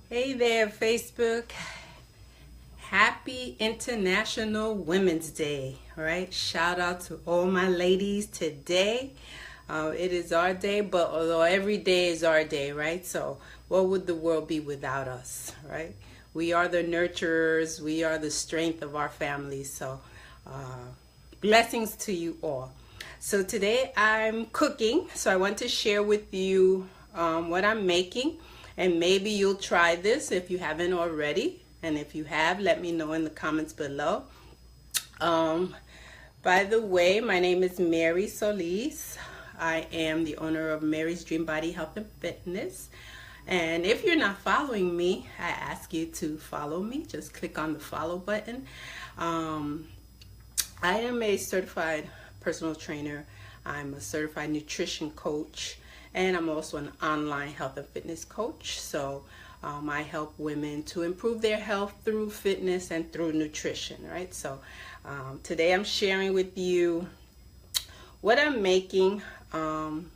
Hey there, Facebook. Happy International Women's Day, all right? Shout out to all my ladies today. It is our day, but although every day is our day, right? So, what would the world be without us, right? We are the nurturers, we are the strength of our families. So, blessings to you all. So, today I'm cooking, so I want to share with you what I'm making. And maybe you'll try this if you haven't already. And if you have, let me know in the comments below. By the way, my name is Mary Solis. I am the owner of Mary's Dream Body Health and Fitness. And if you're not following me, I ask you to follow me. Just click on the follow button. I am a certified personal trainer. I'm a certified nutrition coach. And I'm also an online health and fitness coach. So I help women to improve their health through fitness and through nutrition, right? So today I'm sharing with you what I'm making. And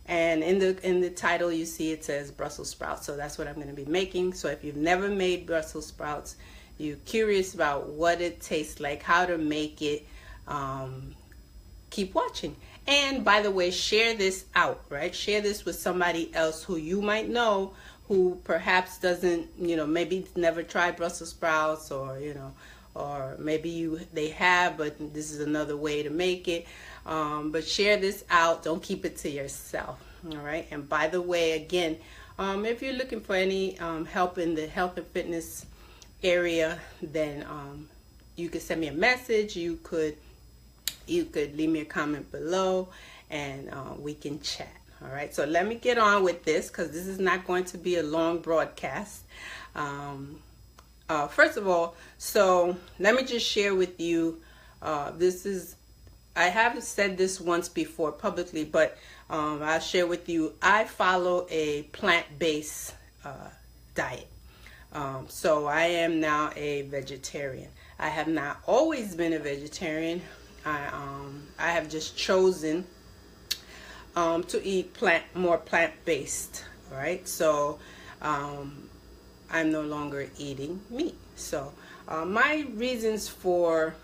in the title you see it says Brussels sprouts. So that's what I'm going to be making. So if you've never made Brussels sprouts, you're curious about what it tastes like, how to make it, keep watching. And by the way, share this out, right? Share this with somebody else who you might know who perhaps doesn't, maybe never tried Brussels sprouts, or, or maybe they have, but this is another way to make it. But share this out. Don't keep it to yourself, all right? And by the way, again, if you're looking for any help in the health and fitness area, then you could send me a message. You could leave me a comment below, and we can chat. All right, so let me get on with this, because this is not going to be a long broadcast. First of all, so let me just share with you, I have said this once before publicly, but I'll share with you, I follow a plant-based diet. So I am now a vegetarian. I have not always been a vegetarian. I have just chosen to eat more plant-based, right? So I'm no longer eating meat. So my reasons for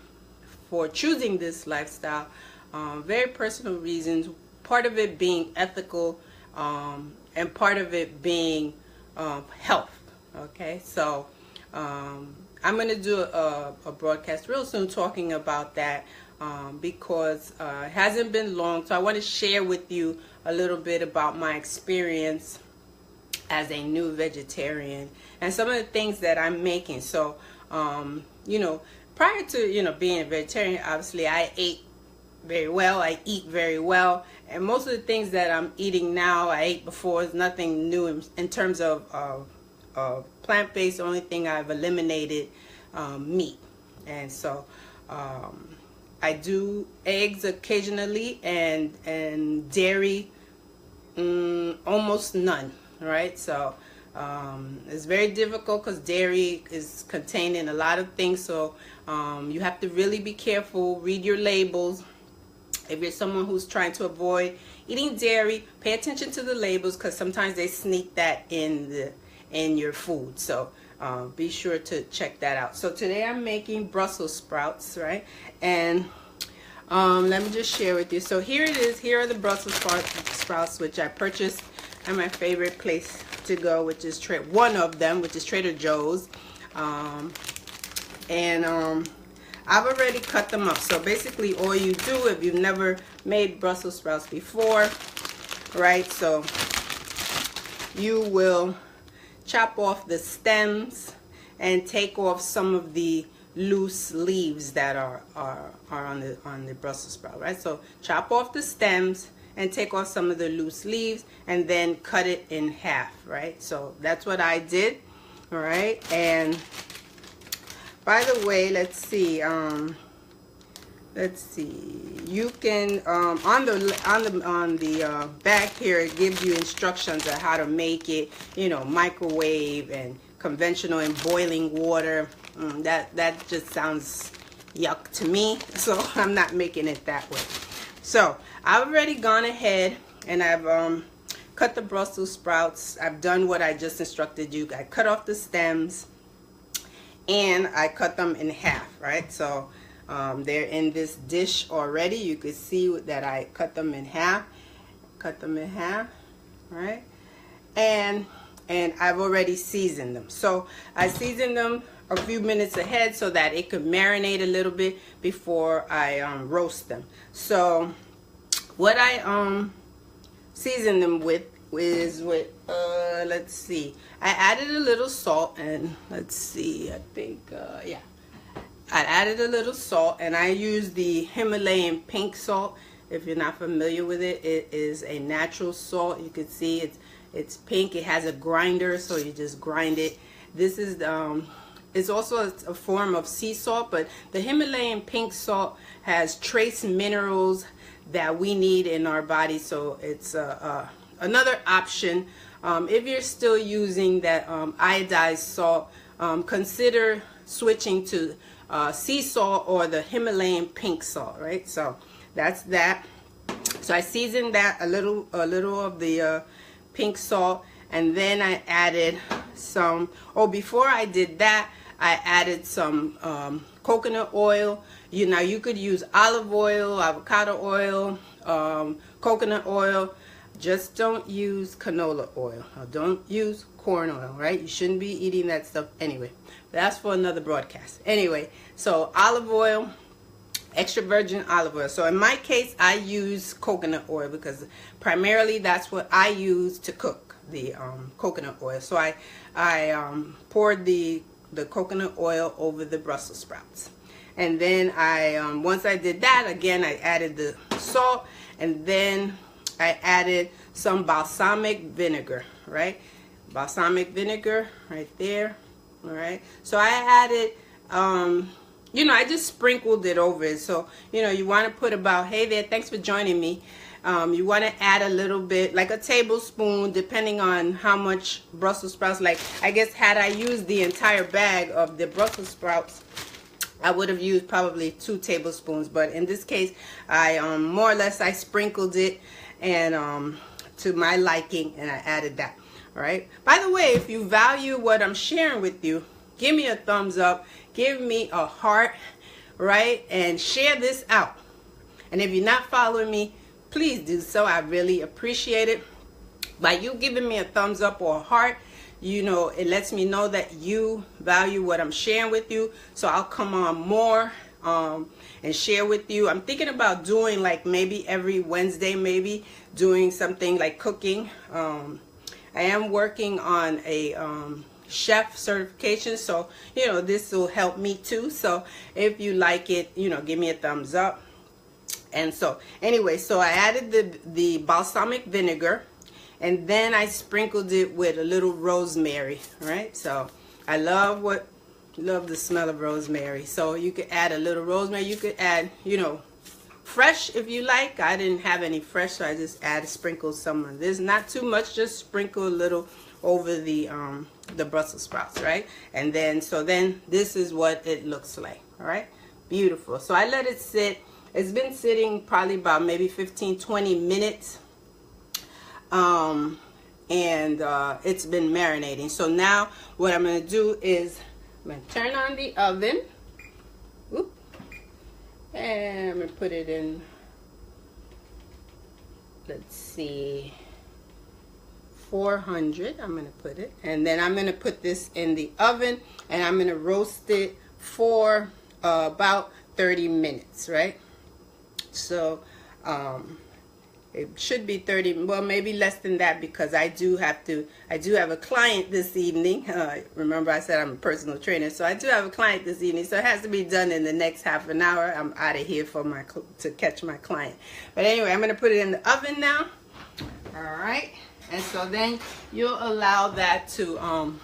choosing this lifestyle, very personal reasons. Part of it being ethical, and part of it being health. Okay, so I'm going to do a broadcast real soon talking about that. Because it hasn't been long, so I want to share with you a little bit about my experience as a new vegetarian and some of the things that I'm making. So, prior to being a vegetarian, obviously I ate very well. I eat very well, and most of the things that I'm eating now, I ate before. Is nothing new in terms of plant-based. The only thing I've eliminated meat, and so. I do eggs occasionally, and dairy almost none, right? So it's very difficult because dairy is contained in a lot of things, so you have to really be careful, read your labels. If you're someone who's trying to avoid eating dairy, pay attention to the labels, because sometimes they sneak that in your food. So be sure to check that out. So today I'm making Brussels sprouts, right? And let me just share with you. So here it is. Here are the Brussels sprouts, which I purchased at my favorite place to go, which is one of them, which is Trader Joe's. I've already cut them up. So basically all you do, if you've never made Brussels sprouts before, right? So you will chop off the stems and take off some of the loose leaves that are on the Brussels sprout, right? So chop off the stems and take off some of the loose leaves, and then cut it in half, right? So that's what I did, all right? And by the way, let's see, you can on the back here, it gives you instructions on how to make it, microwave and conventional and boiling water. That just sounds yuck to me, so I'm not making it that way. So I've already gone ahead and I've cut the Brussels sprouts. I've done what I just instructed you. I cut off the stems and I cut them in half, right? So they're in this dish already. You could see that I cut them in half. Right? And I've already seasoned them. So I seasoned them a few minutes ahead so that it could marinate a little bit before I roast them. So what I seasoned them with is with let's see, I added a little salt, and let's see, I think yeah, I added a little salt, and I used the Himalayan pink salt. If you're not familiar with it, it is a natural salt. You can see it's pink. It has a grinder, so you just grind it. This is it's also a form of sea salt, but the Himalayan pink salt has trace minerals that we need in our body, so it's another option. If you're still using that iodized salt, consider switching to sea salt or the Himalayan pink salt, right? So that's that. So I seasoned that a little of the pink salt, and then I added some, before I did that, I added some coconut oil. You could use olive oil, avocado oil, coconut oil. Just don't use canola oil, or don't use corn oil, right? You shouldn't be eating that stuff anyway. That's for another broadcast. Anyway, so olive oil, extra virgin olive oil. So in my case, I use coconut oil because primarily that's what I use to cook, the coconut oil. So I poured the coconut oil over the Brussels sprouts. And then once I did that, again, I added the salt, and then I added some balsamic vinegar, right? Balsamic vinegar right there, all right? So I added, I just sprinkled it over it. So, you want to put about, hey there, thanks for joining me. You want to add a little bit, like a tablespoon, depending on how much Brussels sprouts. Like, I guess had I used the entire bag of the Brussels sprouts, I would have used probably 2 tablespoons. But in this case, I more or less, I sprinkled it, and to my liking, and I added that. All right. By the way, if you value what I'm sharing with you, give me a thumbs up, give me a heart, right? And share this out. And if you're not following me, please do so. I really appreciate it. By you giving me a thumbs up or a heart, it lets me know that you value what I'm sharing with you. So I'll come on more and share with you. I'm thinking about doing like maybe every Wednesday, maybe doing something like cooking. I am working on a chef certification, so this will help me too. So if you like it, give me a thumbs up. And so anyway, so I added the balsamic vinegar, and then I sprinkled it with a little rosemary, right? So I love the smell of rosemary. So you could add a little rosemary. You could add, fresh if you like. I didn't have any fresh, so I just sprinkled some. There's not too much, just sprinkle a little over the Brussels sprouts, right? And then this is what it looks like. All right, beautiful. So I let it sit. It's been sitting probably about maybe 15-20 minutes, and it's been marinating. So now what I'm going to do is I'm going to turn on the oven. Oop. And I'm going to put it in, let's see, 400. I'm going to put it. And then I'm going to put this in the oven, and I'm going to roast it for about 30 minutes, right? So it should be 30, well, maybe less than that, because I do have a client this evening. Remember I said I'm a personal trainer, so I do have a client this evening, so it has to be done in the next half an hour. I'm out of here to catch my client. But anyway, I'm going to put it in the oven now. All right, and so then you'll allow that to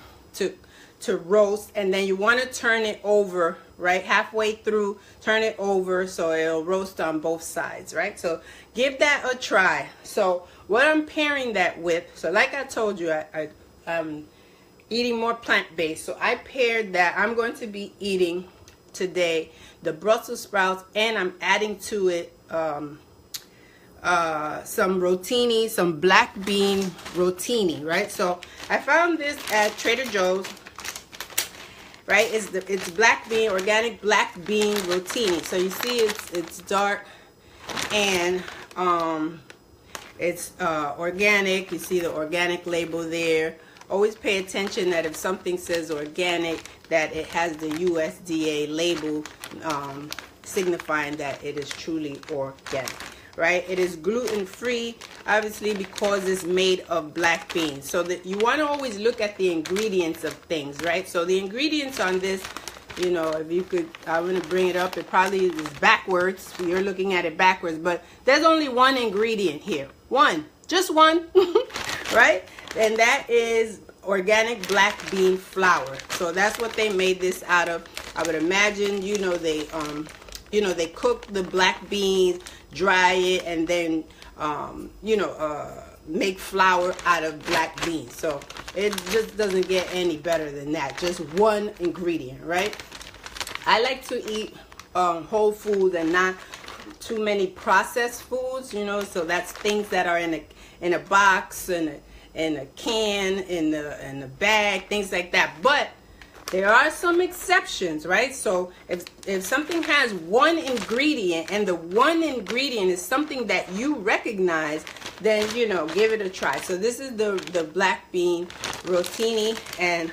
roast, and then you want to turn it over, right, halfway through. Turn it over so it'll roast on both sides, right? So give that a try. So what I'm pairing that with, so like I told you, I'm eating more plant-based, so I paired that. I'm going to be eating today the Brussels sprouts, and I'm adding to it some rotini, some black bean rotini, right? So I found this at Trader Joe's, right? It's black bean, organic black bean rotini. So you see it's dark, and it's organic. You see the organic label there. Always pay attention that if something says organic, that it has the USDA label signifying that it is truly organic, right? It is gluten-free, obviously, because it's made of black beans. So that you want to always look at the ingredients of things, right? So the ingredients on this, you know, if you could, I'm going to bring it up. It probably is backwards. You're looking at it backwards, but there's only one ingredient here. One, just one, right? And that is organic black bean flour. So that's what they made this out of. I would imagine, you know, they cook the black beans, dry it, and then, make flour out of black beans. So it just doesn't get any better than that. Just one ingredient, right? I like to eat whole foods and not too many processed foods, you know, so that's things that are in a box, in a can, in a bag, things like that. But there are some exceptions, right? So if something has one ingredient, and the one ingredient is something that you recognize, then, you know, give it a try. So this is the black bean rotini, and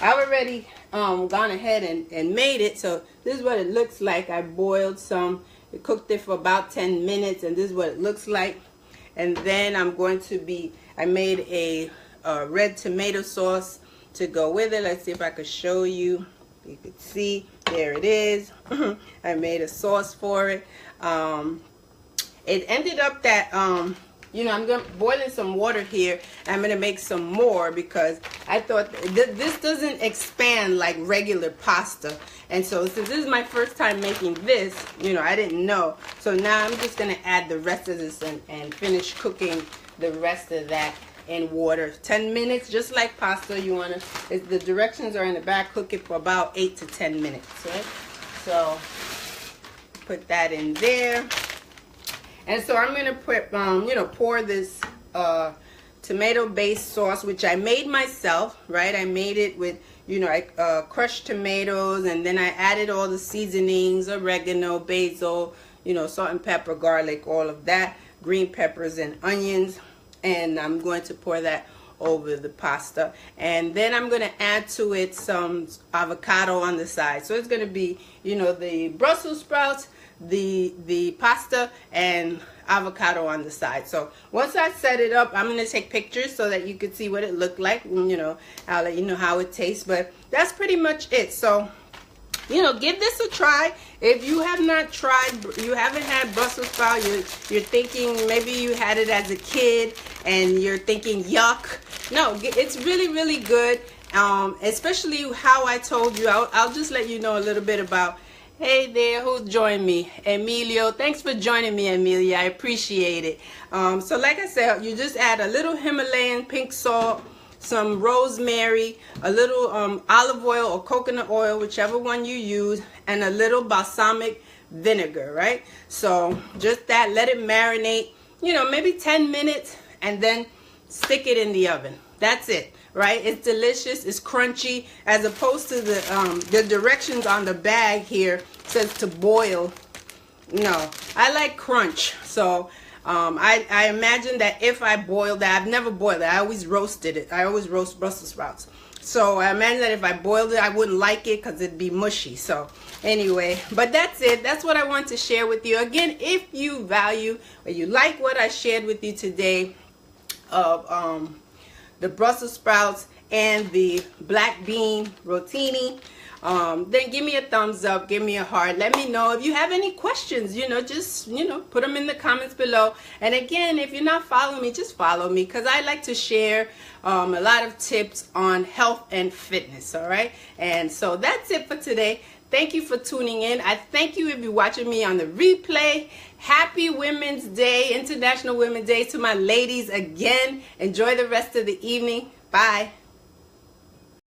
I've already gone ahead and made it. So this is what it looks like. I boiled some, cooked it for about 10 minutes, and this is what it looks like. And then I made a red tomato sauce to go with it. Let's see if I could show you. You could see, there it is. I made a sauce for it. It ended up that, you know, I'm boiling some water here. I'm going to make some more because I thought this doesn't expand like regular pasta. And so since this is my first time making this, you know, I didn't know. So now I'm just going to add the rest of this and finish cooking the rest of that in water. 10 minutes, just like pasta. You want to, the directions are in the back. Cook it for about 8 to 10 minutes, right? So put that in there. And so I'm going to put, you know, pour this tomato-based sauce, which I made myself, right? I made it with, you know, I crushed tomatoes, and then I added all the seasonings, oregano, basil, you know, salt and pepper, garlic, all of that, green peppers and onions. And I'm going to pour that over the pasta. And then I'm going to add to it some avocado on the side. So it's going to be, you know, the Brussels sprouts, the pasta, and avocado on the side. So once I set it up, I'm going to take pictures so that you can see what it looked like. You know, I'll let you know how it tastes. But that's pretty much it. So, you know, give this a try. If you have not tried, you haven't had Brussels sprout, you're thinking maybe you had it as a kid and you're thinking yuck. No, it's really, really good. Especially how I told you. I'll just let you know a little bit about. Hey there, who's joined me? Emilio. Thanks for joining me, Emilio. I appreciate it. So like I said, you just add a little Himalayan pink salt, some rosemary, a little olive oil or coconut oil, whichever one you use, and a little balsamic vinegar, right? So just that, let it marinate, you know, maybe 10 minutes, and then stick it in the oven. That's it, right? It's delicious, it's crunchy, as opposed to the directions on the bag here says to boil. No, I like crunch. So I imagine that if I boiled that, I've never boiled it, I always roasted it. I always roast Brussels sprouts. So I imagine that if I boiled it, I wouldn't like it because it'd be mushy. So anyway, but that's it. That's what I want to share with you. Again, if you value or you like what I shared with you today of the Brussels sprouts and the black bean rotini, then give me a thumbs up, give me a heart. Let me know if you have any questions, you know, just, you know, put them in the comments below. And again, if you're not following me, just follow me, because I like to share a lot of tips on health and fitness. All right. And so that's it for today. Thank you for tuning in. I thank you if you're watching me on the replay. Happy Women's Day, International Women's Day to my ladies again. Enjoy the rest of the evening. Bye.